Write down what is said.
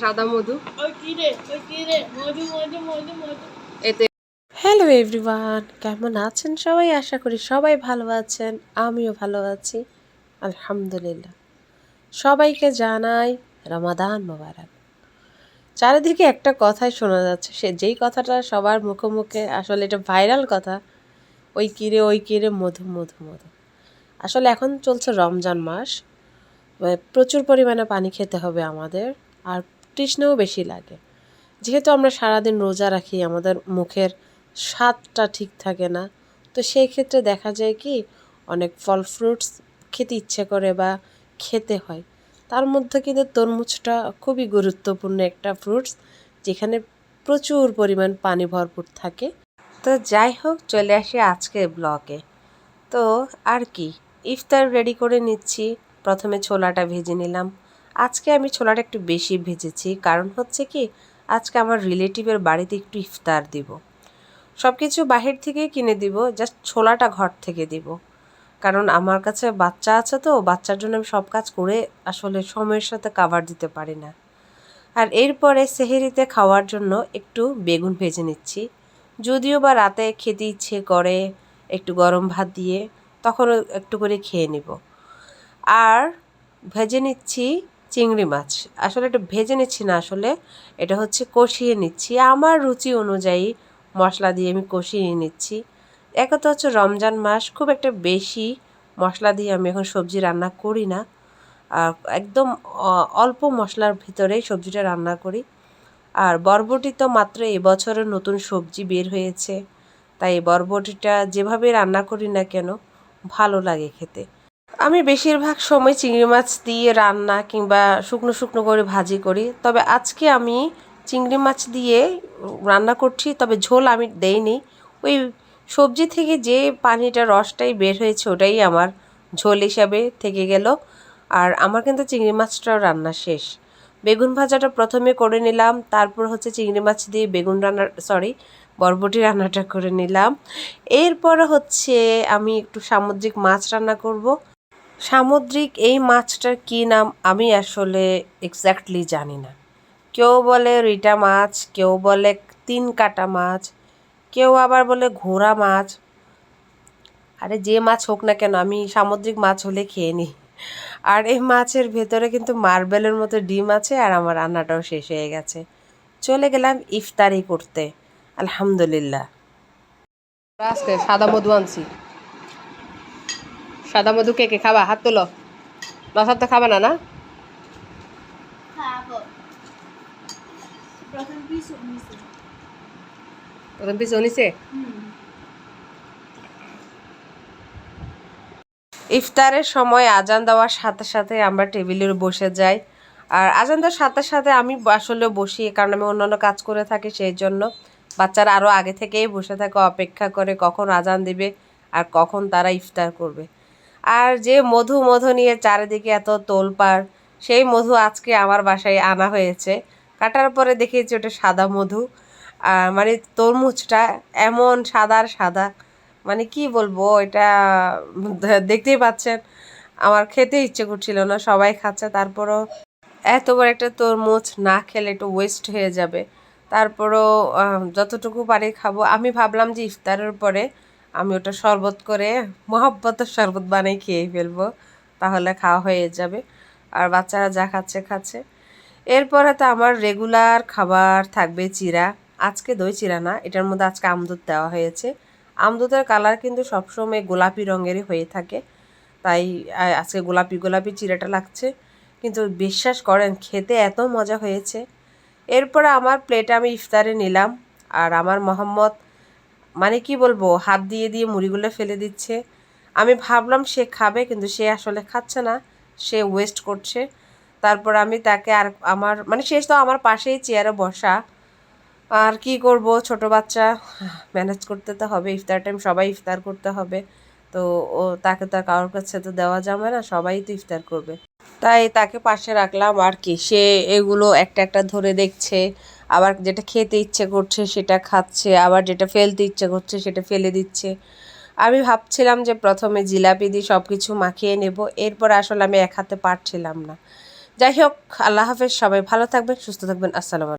সাদা মধু এতে। Hello everyone, কেমন আছেন সবাই? আশা করি সবাই ভালো আছেন, আমিও ভালো আছি আলহামদুলিল্লাহ। সবাইকে জানাই রমাদান মোবারক। চারিদিকে একটা কথাই শোনা যাচ্ছে, সে যেই কথাটা সবার মুখে মুখে, আসলে এটা ভাইরাল কথা, ওই কিরে মধু মধু মধু। আসলে এখন চলছে রমজান মাস, প্রচুর পরিমাণে পানি খেতে হবে আমাদের, আর তৃষ্ণাও বেশি লাগে। যেহেতু আমরা সারাদিন রোজা রাখি, আমাদের মুখের স্বাদটা ঠিক থাকে না, তো সেই ক্ষেত্রে দেখা যায় কি অনেক ফল ফ্রুটস খেতে ইচ্ছে করে বা খেতে হয়। তার মধ্যে কিন্তু তরমুজটা খুবই গুরুত্বপূর্ণ একটা ফ্রুটস, যেখানে প্রচুর পরিমাণ পানি ভরপুর থাকে। তো যাই হোক, চলে আসি আজকে ব্লগে। তো আর কি, ইফতার রেডি করে নিচ্ছি। প্রথমে ছোলাটা ভেজে নিলাম। আজকে আমি ছোলাটা একটু বেশি ভেজেছি, কারণ হচ্ছে কি আজকে আমার রিলেটিভের বাড়িতে একটু ইফতার দিব। সব কিছু বাহির থেকেই কিনে দিব, জাস্ট ছোলাটা ঘর থেকে দিব। কারণ আমার কাছে বাচ্চা আছে, তো বাচ্চার জন্য আমি সব কাজ করে আসলে সময়ের সাথে কাভার দিতে পারি না। আর এরপরে সেহেরিতে খাওয়ার জন্য একটু বেগুন ভেজে নিচ্ছি। যদিও বা রাতে খেতে ইচ্ছে করে একটু গরম ভাত দিয়ে, তখনও একটু করে খেয়ে নিব। আর ভেজে নিচ্ছি চিংড়ি মাছ। আসলে এটা ভেজে নিচ্ছি না, আসলে এটা হচ্ছে কষিয়ে নিচ্ছি আমার রুচি অনুযায়ী। মশলা দিয়ে আমি কষিয়ে নিচ্ছি। এক তো হচ্ছে রমজান মাস, খুব একটা বেশি মশলা দিয়ে আমি এখন সবজি রান্না করি না। আর একদম অল্প মশলার ভিতরেই সবজিটা রান্না করি। আর বরবটি তো মাত্র এবছরের নতুন সবজি বের হয়েছে, তাই বরবটিটা যেভাবে রান্না করি না কেন ভালো লাগে খেতে। আমি বেশিরভাগ সময় চিংড়ি মাছ দিয়ে রান্না কিংবা শুকনো শুকনো করে ভাজি করি, তবে আজকে আমি চিংড়ি মাছ দিয়ে রান্না করছি, তবে ঝোল আমি দেইনি। ওই সবজি থেকে যে পানিটা রসটাই বের হয়েছে ওটাই আমার ঝোল হিসাবে থেকে গেল। আর আমার কিন্তু চিংড়ি মাছটাও রান্না শেষ। বেগুন ভাজাটা প্রথমে করে নিলাম, তারপর হচ্ছে চিংড়ি মাছ দিয়ে বেগুন রান্না, সরি, বরবটি রান্নাটা করে নিলাম। এরপর হচ্ছে আমি একটু সামুদ্রিক মাছ রান্না করব। সামুদ্রিক এই মাছটার কী নাম আমি আসলে এক্স্যাক্টলি জানি না। কেউ বলে রিটা মাছ, কেউ বলে তিন কাটা মাছ, কেউ আবার বলে ঘোড়া মাছ। আরে যে মাছ হোক না কেন, আমি সামুদ্রিক মাছ হলে খেয়ে নিই। আর এই মাছের ভেতরে কিন্তু মার্বেলের মতো ডিম আছে, আর আমার রান্নাটাও শেষ হয়ে গেছে। চলে গেলাম ইফতারি করতে আলহামদুলিল্লাহ। আজকে সাদা মধু আনছি। সাদা মধু কে কে খাবা? হাত তোলো। নসাদ তো খাবে না, না? প্রথম পিস নিছে। ইফতারের সময় আজান দেওয়ার সাথে সাথে আমরা টেবিলে বসে যাই। আর আজান দেওয়ার সাথে সাথে আমি আসলে বসি, কারণ আমি অন্যান্য কাজ করে থাকি, সেই জন্য। বাচ্চারা আরও আগে থেকেই বসে থাকে, অপেক্ষা করে কখন আজান দিবে আর কখন তারা ইফতার করবে। আর যে মধু মধু নিয়ে চারিদিকে এত তোলপাড়, সেই মধু আজকে আমার বাসায় আনা হয়েছে। কাটার পরে দেখেছি ওটা সাদা মধু। মানে তরমুজটা এমন সাদার সাদা, মানে কি বলবো, এটা দেখতেই পাচ্ছেন। আমার খেতে ইচ্ছে করছিল না, সবাই খাচ্ছে, তারপরও এত বড় একটা তরমুজ না খেলে একটু ওয়েস্ট হয়ে যাবে। তারপরও যতটুকু পারি খাবো। আমি ভাবলাম যে ইফতারের পরে আমি ওটা শরবত করে, মহব্বতের শরবত বানিয়ে খেয়ে ফেলবো, তাহলে খাওয়া হয়ে যাবে। আর বাচ্চারা যা খাচ্ছে খাচ্ছে। এরপরে তো আমার রেগুলার খাবার থাকবে চিড়া। আজকে দই চিড়া না, এটার মধ্যে আজকে আমদুধ দেওয়া হয়েছে। আমদুধের কালার কিন্তু সবসময় গোলাপি রঙেরই হয়ে থাকে, তাই আজকে গোলাপি গোলাপি চিড়াটা লাগছে। কিন্তু বিশ্বাস করেন, খেতে এত মজা হয়েছে। এরপরে আমার প্লেটে আমি ইফতারে নিলাম। আর আমার মোহাম্মদ, মানে কি বলবো, হাত দিয়ে দিয়ে মুড়িগুলো ফেলে দিচ্ছে। আমি ভাবলাম সে খাবে, কিন্তু সে আসলে খাচ্ছে না, সে ওয়েস্ট করছে। তারপর আমি তাকে, আর আমার মানে শেষ তো আমার পাশেই চেয়ারে বসা। আর কি করব, ছোট বাচ্চা, ম্যানেজ করতে তো হবে। ইফতার টাইম সবাই ইফতার করতে হবে, তো ও তাকে তো কারোর কাছে তো দেওয়া যাবে না, সবাই তো ইফতার করবে। তাই তাকে পাশে রাখলাম। আর কি, সে এগুলো একটা একটা ধরে দেখছে, আবার যেটা খেতে ইচ্ছে করছে সেটা খাচ্ছে, আবার যেটা ফেলতে ইচ্ছে করছে সেটা ফেলে দিচ্ছে। আমি ভাবছিলাম যে প্রথমে জিলাপি দিয়ে সব কিছু মাখিয়ে নেব, এরপর আসলে আমি এক হাতে পারছিলাম না। যাই হোক, আল্লাহ হাফেজ, সবাই ভালো থাকবেন, সুস্থ থাকবেন, আসসালামু আলাইকুম।